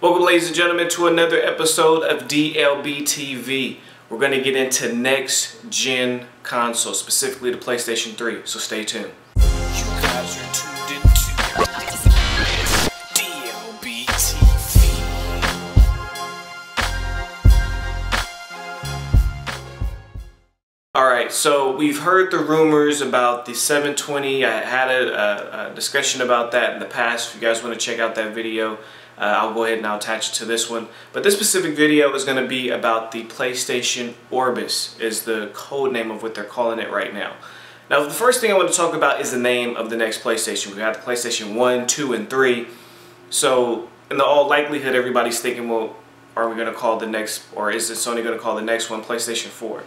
Welcome, ladies and gentlemen, to another episode of DLB TV. We're going to get into next-gen consoles, specifically the PlayStation 3, so stay tuned. You guys are tuned into DLB TV. Alright, so we've heard the rumors about the 720. I had a discussion about that in the past. If you guys want to check out that video, I'll go ahead and I'll attach it to this one. But this specific video is going to be about the PlayStation Orbis, is the code name of what they're calling it right now. Now, the first thing I want to talk about is the name of the next PlayStation. We have the PlayStation 1, 2, and 3. So, in all likelihood, everybody's thinking, well, are we going to call the next, or is Sony going to call the next one PlayStation 4?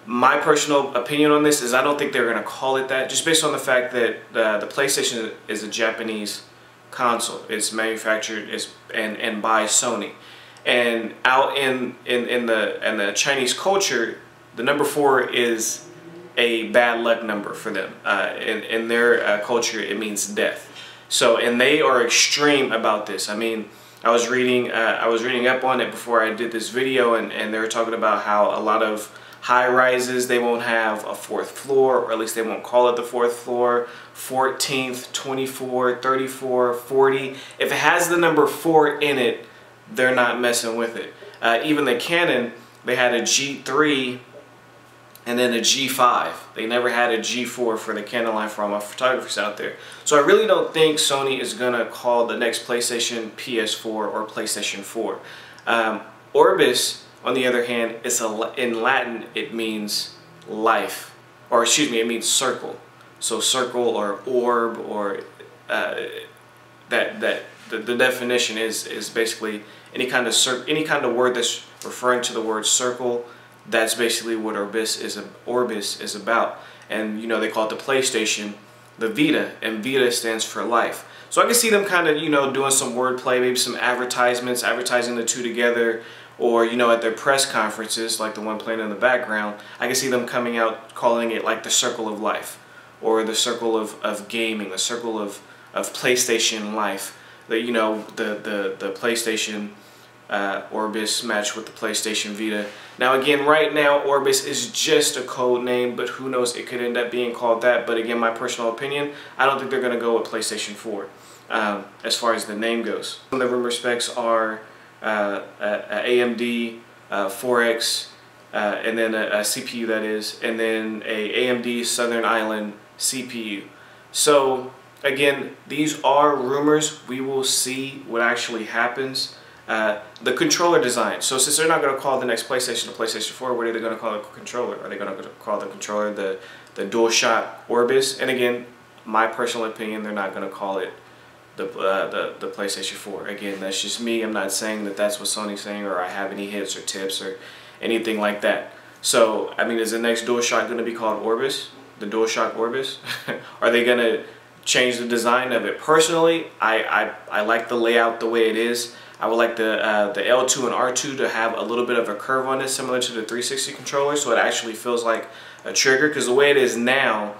My personal opinion on this is I don't think they're going to call it that, just based on the fact that the PlayStation is a Japanese console. It's manufactured and by Sony, and out in the Chinese culture, the number 4 is a bad luck number for them. In their culture, it means death. So, and they are extreme about this. I mean, I was reading up on it before I did this video, and they were talking about how a lot of high rises, they won't have a 4th floor, or at least they won't call it the 4th floor. 14th, 24, 34, 40. If it has the number 4 in it, they're not messing with it. Even the Canon, they had a G3 and then a G5. They never had a G4 for the Canon line, for all my photographers out there. So I really don't think Sony is going to call the next PlayStation PS4 or PlayStation 4. Orbis, on the other hand, in Latin it means life, or excuse me, it means circle. So circle or orb, or the definition is basically any kind of word that's referring to the word circle. That's basically what Orbis is about. And you know, they call it the PlayStation the Vita, and Vita stands for life. So I can see them kind of, you know, doing some wordplay, maybe some advertisements, advertising the two together. Or, you know, at their press conferences, like the one playing in the background, I can see them coming out calling it like the circle of life, or the circle of gaming, the circle of PlayStation life. You know, the PlayStation Orbis match with the PlayStation Vita. Now again, right now Orbis is just a code name, but who knows, it could end up being called that. But again, my personal opinion, I don't think they're going to go with PlayStation 4 as far as the name goes. Some of the rumor specs are AMD 4X, and then a CPU, that is, and then a AMD Southern Island CPU. So again, these are rumors. We will see what actually happens. The controller design. So since they're not going to call the next PlayStation the PlayStation 4, what are they going to call the controller? Are they going to call the controller the DualShock Orbis? And again, my personal opinion, they're not going to call it the PlayStation 4. Again, that's just me. I'm not saying that that's what Sony's saying, or I have any hits or tips or anything like that. So, I mean, is the next DualShock going to be called Orbis? The DualShock Orbis? Are they going to change the design of it? Personally, I like the layout the way it is. I would like the L2 and R2 to have a little bit of a curve on it, similar to the 360 controller, so it actually feels like a trigger. Because the way it is now,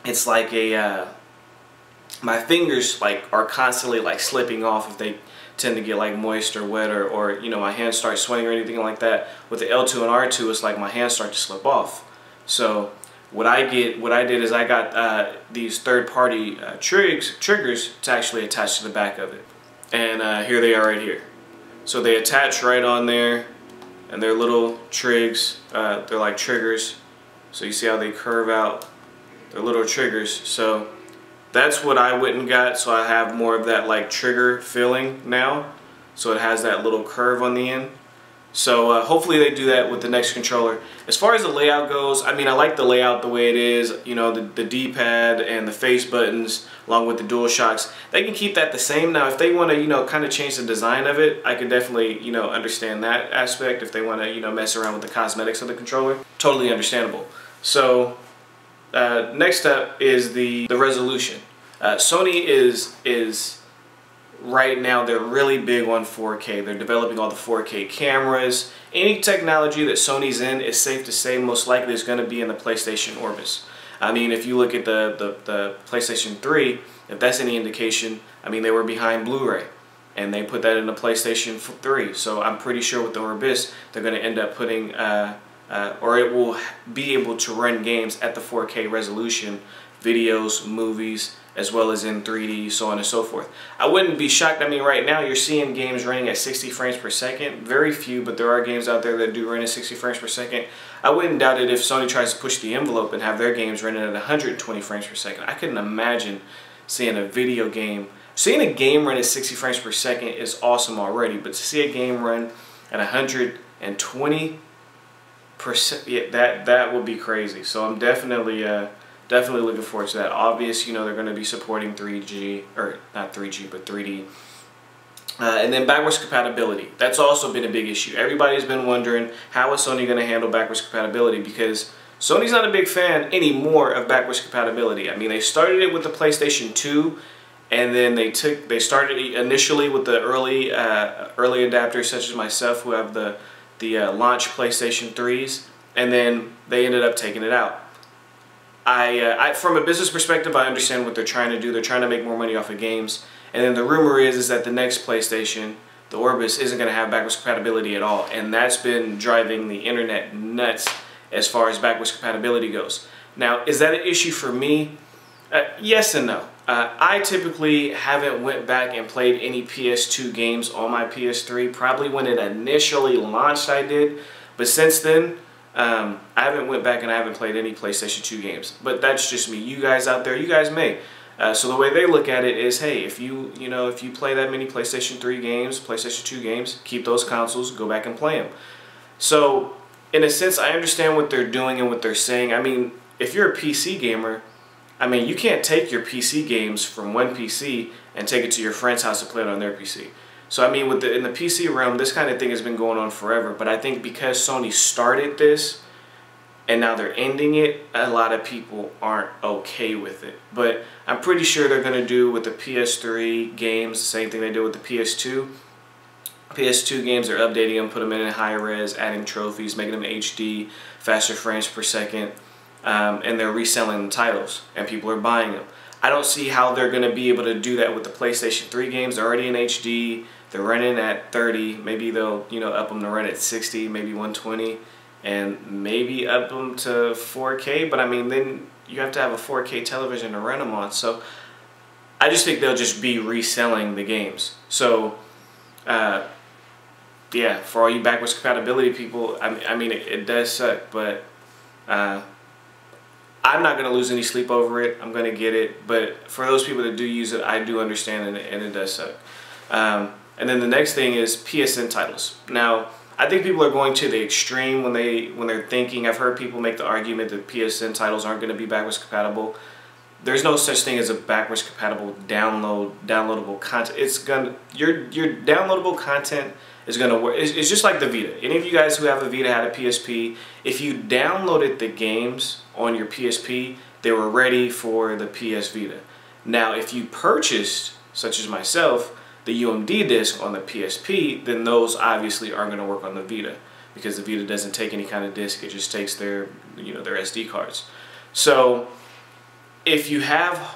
it's like a my fingers are constantly slipping off if they tend to get moist or wet, or you know, my hands start sweating or anything like that. With the L2 and R2, it's like my hands start to slip off. So what I did is I got these third-party triggers to actually attach to the back of it, and here they are right here. So they attach right on there, and they're little trigs. They're like triggers. So you see how they curve out? They're little triggers. So that's what I went and got, so I have more of that trigger feeling now. So it has that little curve on the end. So hopefully they do that with the next controller. As far as the layout goes, I mean, I like the layout the way it is. You know, the D-pad and the face buttons, along with the DualShocks, they can keep that the same. Now, if they want to, you know, kind of change the design of it, I could definitely, you know, understand that aspect. If they want to, you know, mess around with the cosmetics of the controller, totally understandable. So next up is the resolution. Sony is right now, they're really big on 4K. They're developing all the 4K cameras. Any technology that Sony's in, is safe to say most likely is going to be in the PlayStation Orbis. I mean, if you look at the PlayStation 3, if that's any indication, I mean, they were behind Blu-ray. and they put that in the PlayStation 3. So I'm pretty sure with the Orbis, they're going to end up putting, or it will be able to run games at the 4K resolution, videos, movies, as well as in 3D, so on and so forth. I wouldn't be shocked. I mean, right now you're seeing games running at 60 frames per second. Very few, but there are games out there that do run at 60 frames per second. I wouldn't doubt it if Sony tries to push the envelope and have their games running at 120 frames per second. I couldn't imagine seeing a video game. Seeing a game run at 60 frames per second is awesome already, but to see a game run at 120%, yeah, that would be crazy. So I'm definitely looking forward to that. Obvious, you know, they're going to be supporting 3G, or not 3G, but 3D. And then backwards compatibility. That's also been a big issue. Everybody's been wondering, how is Sony going to handle backwards compatibility? Because Sony's not a big fan anymore of backwards compatibility. I mean, they started it with the PlayStation 2, and then they started initially with the early adapters, such as myself, who have the launch PlayStation 3s, and then they ended up taking it out. From a business perspective, I understand what they're trying to do. They're trying to make more money off of games. And then the rumor is that the next PlayStation, the Orbis, isn't going to have backwards compatibility at all. And that's been driving the internet nuts as far as backwards compatibility goes. Now, is that an issue for me? Yes and no. I typically haven't went back and played any PS2 games on my PS3. Probably when it initially launched I did. But since then, I haven't went back and I haven't played any PlayStation 2 games. But that's just me. You guys out there, you guys may. So the way they look at it is, hey, if you play that many PlayStation 3 games, PlayStation 2 games, keep those consoles, go back and play them. So in a sense, I understand what they're doing and what they're saying. I mean, if you're a PC gamer, I mean, you can't take your PC games from one PC and take it to your friend's house and play it on their PC. So I mean, in the PC realm, this kind of thing has been going on forever. But I think because Sony started this and now they're ending it, a lot of people aren't okay with it. But I'm pretty sure they're going to do with the PS3 games the same thing they did with the PS2. PS2 games, are updating them, put them in high res, adding trophies, making them HD, faster frames per second, and they're reselling the titles, and people are buying them. I don't see how they're going to be able to do that with the PlayStation 3 games. They're already in HD, they're running at 30, maybe they'll up them to run at 60, maybe 120, and maybe up them to 4K, but I mean, then you have to have a 4K television to run them on. So I just think they'll just be reselling the games. So yeah, for all you backwards compatibility people, I mean it does suck, but I'm not going to lose any sleep over it. I'm going to get it, but for those people that do use it, I do understand, and it does suck. And then the next thing is PSN titles. Now, I think people are going to the extreme when they're thinking. I've heard people make the argument that PSN titles aren't going to be backwards compatible. There's no such thing as a backwards compatible downloadable content. It's gonna your downloadable content is gonna work. It's just like the Vita. Any of you guys who have a Vita had a PSP. If you downloaded the games on your PSP, they were ready for the PS Vita. Now, if you purchased, such as myself, the UMD disc on the PSP, then those obviously aren't going to work on the Vita, because the Vita doesn't take any kind of disc. It just takes their their SD cards. So if you have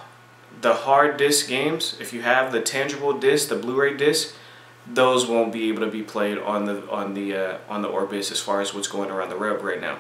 the hard disk games, if you have the tangible disc, the Blu-ray disc, those won't be able to be played on the Orbis as far as what's going around the web right now.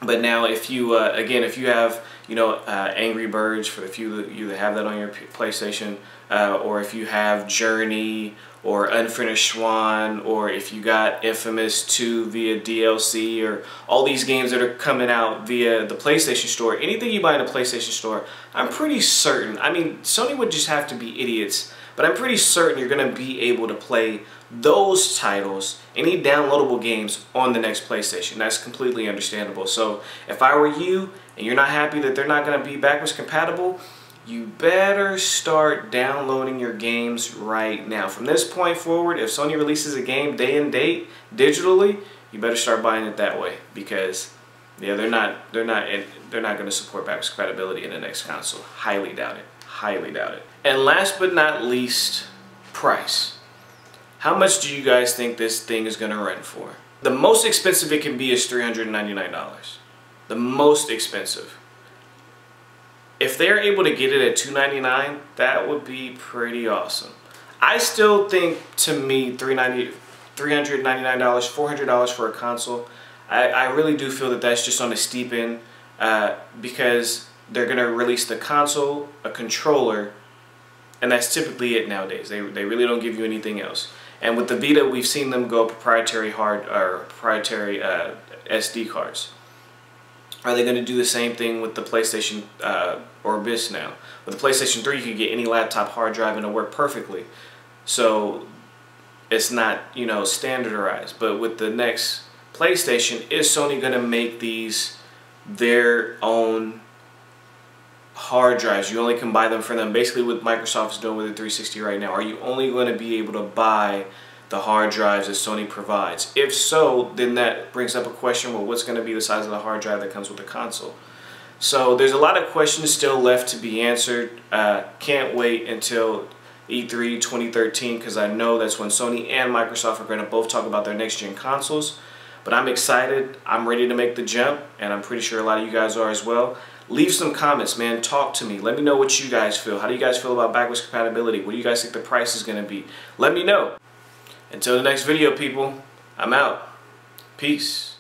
But now, if you again, if you have Angry Birds, for the few of you that have that on your PlayStation, or if you have Journey or Unfinished Swan, or if you got Infamous 2 via DLC, or all these games that are coming out via the PlayStation Store, anything you buy in a PlayStation Store, I'm pretty certain, I mean, Sony would just have to be idiots, but I'm pretty certain you're going to be able to play those titles, any downloadable games, on the next PlayStation. That's completely understandable. So if I were you and you're not happy that they're not going to be backwards compatible, you better start downloading your games right now. From this point forward, if Sony releases a game day and date digitally, you better start buying it that way, because yeah, they're not going to support backwards compatibility in the next console. Highly doubt it. Highly doubt it. And last but not least, price. How much do you guys think this thing is going to run for? The most expensive it can be is $399. The most expensive. If they're able to get it at $299, that would be pretty awesome. I still think, to me, $399, $400 for a console, I really do feel that that's just on the steep end, because they're going to release the console, a controller, and that's typically it nowadays. They really don't give you anything else. And with the Vita, we've seen them go proprietary SD cards. Are they going to do the same thing with the PlayStation Orbis now? With the PlayStation 3, you can get any laptop hard drive and it'll work perfectly. So it's not, you know, standardized. But with the next PlayStation, is Sony going to make these their own hard drives? You only can buy them for them. Basically what Microsoft is doing with the 360 right now. Are you only going to be able to buy the hard drives that Sony provides? If so, then that brings up a question, well, what's going to be the size of the hard drive that comes with the console? So there's a lot of questions still left to be answered. Can't wait until E3 2013, because I know that's when Sony and Microsoft are going to both talk about their next gen consoles. But I'm excited. I'm ready to make the jump, and I'm pretty sure a lot of you guys are as well. Leave some comments, man. Talk to me. Let me know what you guys feel. How do you guys feel about backwards compatibility? What do you guys think the price is going to be? Let me know. Until the next video, people, I'm out. Peace.